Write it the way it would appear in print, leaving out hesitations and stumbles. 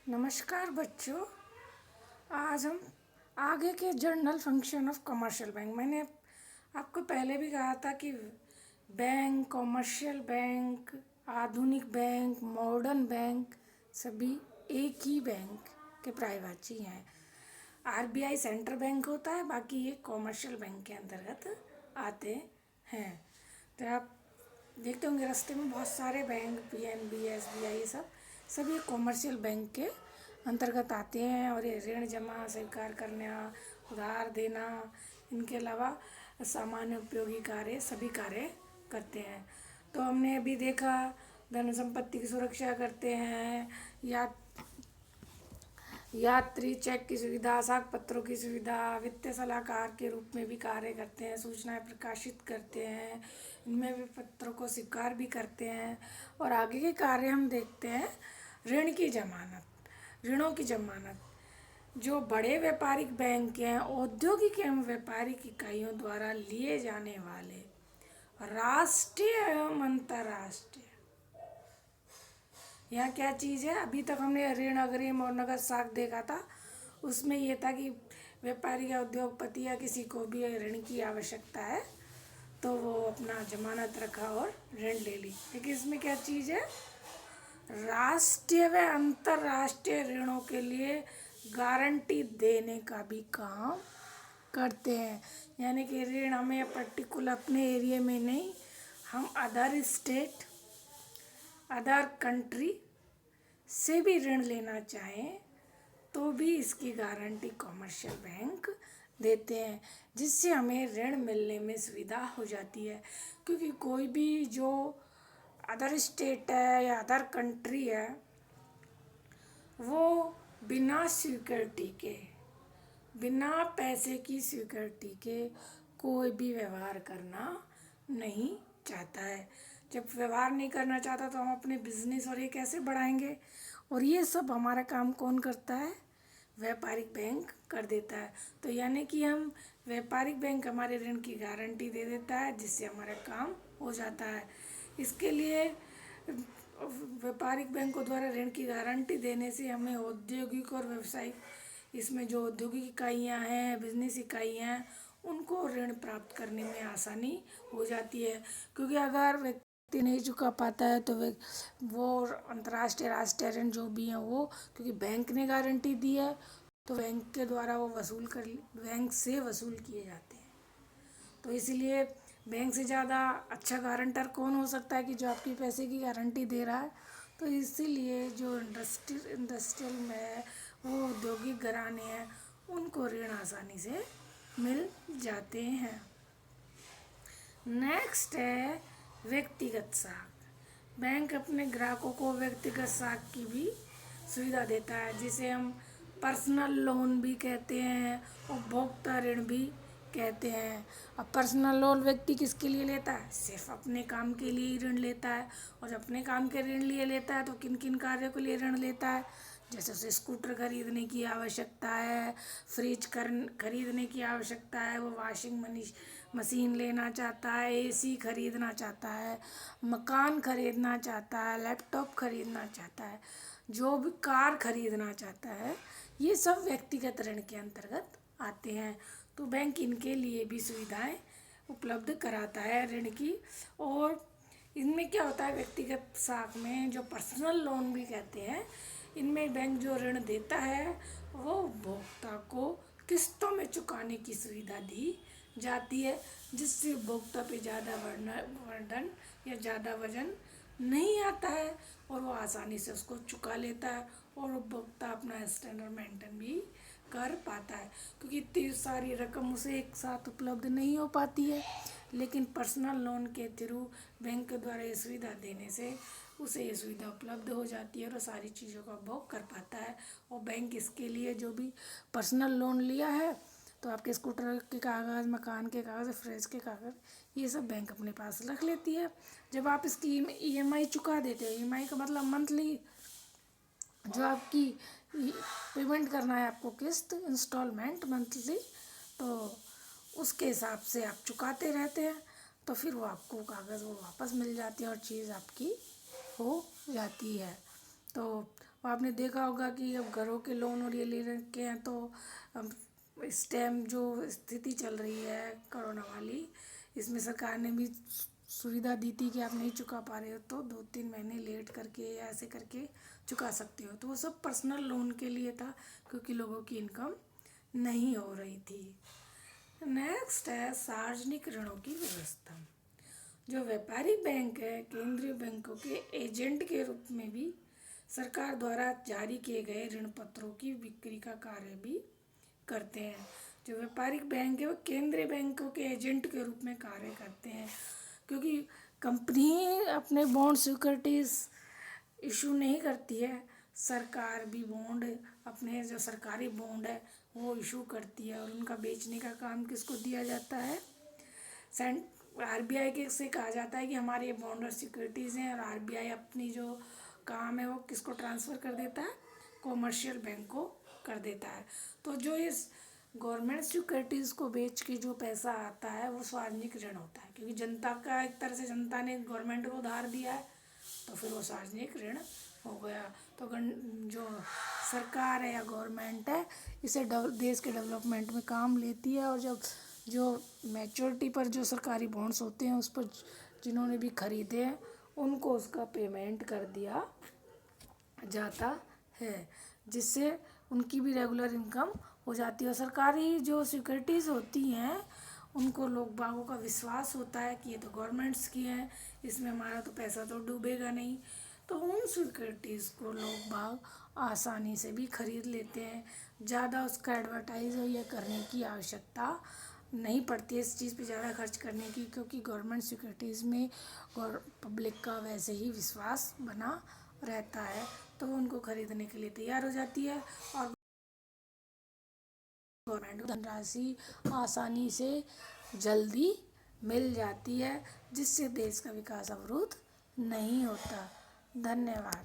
नमस्कार बच्चों। आज हम आगे के journal function of commercial bank. मैंने आपको पहले भी कहा था कि बैंक, कमर्शियल बैंक, आधुनिक बैंक, मॉडर्न बैंक सभी एक ही बैंक के पर्यायवाची हैं। आरबीआई सेंट्रल बैंक होता है, बाकी ये कमर्शियल बैंक के अंतर्गत आते हैं। तो आप देखते होंगे रास्ते में बहुत सारे बैंक, पीएनबी, एसबीआई, ये सभी कमर्शियल बैंक के अंतर्गत आते हैं और ये ऋण जमा स्वीकार करना, उधार देना, इनके अलावा सामान्य उपयोगी कार्य सभी कार्य करते हैं। तो हमने अभी देखा धन संपत्ति की सुरक्षा करते हैं, या यात्री चेक की सुविधा, साख पत्रों की सुविधा, वित्तीय सलाहकार के रूप में भी कार्य करते हैं, सूचनाएं प्रकाशित करते हैं, इनमें भी पत्रों को स्वीकार भी करते हैं। और आगे के कार्य हम देखते हैं ऋण की जमानत, ऋणों की जमानत। जो बड़े व्यापारिक बैंक हैं, औद्योगिक एवं व्यापारिक इकाइयों द्वारा लिए जाने वाले राष्ट्रीय एवं अंतर्राष्ट्रीय, यहाँ क्या चीज़ है, अभी तक हमने ऋण, अग्रिम और नगद साख देखा था। उसमें यह था कि व्यापारी या उद्योगपति या किसी को भी ऋण की आवश्यकता है तो वो अपना जमानत रखा और ऋण ले ली। लेकिन इसमें क्या चीज़ है, राष्ट्रीय व अंतर्राष्ट्रीय ऋणों के लिए गारंटी देने का भी काम करते हैं। यानी कि ऋण हमें पर्टिकुलर अपने एरिया में नहीं, हम अदर स्टेट, अदर कंट्री से भी ऋण लेना चाहें तो भी इसकी गारंटी कमर्शियल बैंक देते हैं, जिससे हमें ऋण मिलने में सुविधा हो जाती है। क्योंकि कोई भी जो अदर स्टेट है या अदर कंट्री है, वो बिना सिक्योरिटी के, बिना पैसे की सिक्योरिटी के कोई भी व्यवहार करना नहीं चाहता है। जब व्यवहार नहीं करना चाहता तो हम अपने बिजनेस और ये कैसे बढ़ाएंगे, और ये सब हमारा काम कौन करता है, व्यापारिक बैंक कर देता है। तो यानी कि हम व्यापारिक बैंक हमारे ऋण की गारंटी दे देता है, जिससे हमारा काम हो जाता है। इसके लिए व्यापारिक बैंकों द्वारा ऋण की गारंटी देने से हमें औद्योगिक और व्यावसायिक, इसमें जो औद्योगिक इकाइयाँ हैं, बिजनेस इकाइयाँ हैं, उनको ऋण प्राप्त करने में आसानी हो जाती है। क्योंकि अगर व्यक्ति नहीं चुका पाता है तो वो अंतर्राष्ट्रीय, राष्ट्रीय ऋण जो भी हैं वो, क्योंकि बैंक ने गारंटी दी है तो बैंक के द्वारा वो बैंक से वसूल किए जाते हैं। तो इसलिए बैंक से ज़्यादा अच्छा गारंटर कौन हो सकता है कि जो आपकी पैसे की गारंटी दे रहा है। तो इसीलिए जो इंडस्ट्रियल में है, वो औद्योगिक घराने हैं, उनको ऋण आसानी से मिल जाते हैं। नेक्स्ट है व्यक्तिगत साख। बैंक अपने ग्राहकों को व्यक्तिगत साख की भी सुविधा देता है, जिसे हम पर्सनल लोन भी कहते हैं, उपभोक्ता ऋण भी कहते हैं। अब पर्सनल लोन व्यक्ति किसके लिए लेता है, सिर्फ अपने काम के लिए ही ऋण लेता है। और जब अपने काम के ऋण लिए लेता है तो किन किन कार्यों के लिए ऋण लेता है, जैसे उसे स्कूटर खरीदने की आवश्यकता है, फ्रिज खरीदने की आवश्यकता है, वो वाशिंग मशीन लेना चाहता है, एसी खरीदना चाहता है, मकान खरीदना चाहता है, लैपटॉप खरीदना चाहता है, जो भी कार खरीदना चाहता है, ये सब व्यक्तिगत ऋण के अंतर्गत आते हैं। तो बैंक इनके लिए भी सुविधाएं उपलब्ध कराता है ऋण की। और इनमें क्या होता है, व्यक्तिगत साख में जो पर्सनल लोन भी कहते हैं, इनमें बैंक जो ऋण देता है वो उपभोक्ता को किस्तों में चुकाने की सुविधा दी जाती है, जिससे उपभोक्ता पे ज़्यादा वर्डन या ज़्यादा वजन नहीं आता है और वो आसानी से उसको चुका लेता है और उपभोक्ता अपना स्टैंडर्ड मेंटेन भी कर पाता है। क्योंकि इतनी सारी रकम उसे एक साथ उपलब्ध नहीं हो पाती है, लेकिन पर्सनल लोन के थ्रू बैंक के द्वारा ये सुविधा देने से उसे ये सुविधा उपलब्ध हो जाती है और सारी चीज़ों का उपभोग कर पाता है। और बैंक इसके लिए जो भी पर्सनल लोन लिया है, तो आपके स्कूटर के कागज़, मकान के कागज़, फ्रिज के कागज़, ये सब बैंक अपने पास रख लेती है। जब आप इसकी ईएमआई चुका देते हो, ईएमआई का मतलब मंथली जो आपकी पेमेंट करना है आपको, किस्त, इंस्टॉलमेंट मंथली, तो उसके हिसाब से आप चुकाते रहते हैं, तो फिर वो आपको कागज़ वो वापस मिल जाती है और चीज़ आपकी हो जाती है। तो और आपने देखा होगा कि अब घरों के लोन और ये ले रखे हैं, तो अब इस टाइम जो स्थिति चल रही है कोरोना वाली, इसमें सरकार ने भी सुविधा दी थी कि आप नहीं चुका पा रहे हो तो 2-3 महीने लेट करके या ऐसे करके चुका सकते हो। तो वो सब पर्सनल लोन के लिए था, क्योंकि लोगों की इनकम नहीं हो रही थी। नेक्स्ट है सार्वजनिक ऋणों की व्यवस्था। जो व्यापारिक बैंक है, केंद्रीय बैंकों के एजेंट के रूप में भी सरकार द्वारा जारी किए गए ऋण पत्रों की बिक्री का कार्य भी करते हैं। जो व्यापारिक बैंक है वो केंद्रीय बैंकों के एजेंट के रूप में कार्य करते हैं, क्योंकि कंपनी अपने बॉन्ड सिक्योरिटीज इशू नहीं करती है, सरकार भी बॉन्ड, अपने जो सरकारी बॉन्ड है वो इशू करती है, और उनका बेचने का काम किसको दिया जाता है, आरबीआई के से कहा जाता है कि हमारे ये बॉन्ड और सिक्योरिटीज़ हैं, और आरबीआई अपनी जो काम है वो किसको ट्रांसफ़र कर देता है, कॉमर्शियल बैंक को कर देता है। तो जो इस गवर्नमेंट सिक्योरिटीज़ को बेच के जो पैसा आता है वो सार्वजनिक ऋण होता है, क्योंकि जनता का एक तरह से जनता ने गवर्नमेंट को उधार दिया है, तो फिर वो सार्वजनिक ऋण हो गया। तो जो सरकार है या गवर्नमेंट है, इसे देश के डेवलपमेंट में काम लेती है, और जब जो मैच्योरिटी पर जो सरकारी बॉन्ड्स होते हैं उस पर जिन्होंने भी खरीदे हैं उनको उसका पेमेंट कर दिया जाता है, जिससे उनकी भी रेगुलर इनकम हो जाती है। और सरकारी जो सिक्योरिटीज़ होती हैं उनको लोग बागों का विश्वास होता है कि ये तो गवर्नमेंट्स की हैं, इसमें हमारा तो पैसा तो डूबेगा नहीं, तो उन सिक्योरिटीज़ को लोग बाग आसानी से भी खरीद लेते हैं। ज़्यादा उसका एडवर्टाइज या करने की आवश्यकता नहीं पड़ती है, इस चीज़ पे ज़्यादा खर्च करने की, क्योंकि गवर्नमेंट सिक्योरिटीज़ में और पब्लिक का वैसे ही विश्वास बना रहता है, तो उनको खरीदने के लिए तैयार हो जाती है, और गवर्नमेंट धनराशि आसानी से जल्दी मिल जाती है, जिससे देश का विकास अवरुद्ध नहीं होता। धन्यवाद।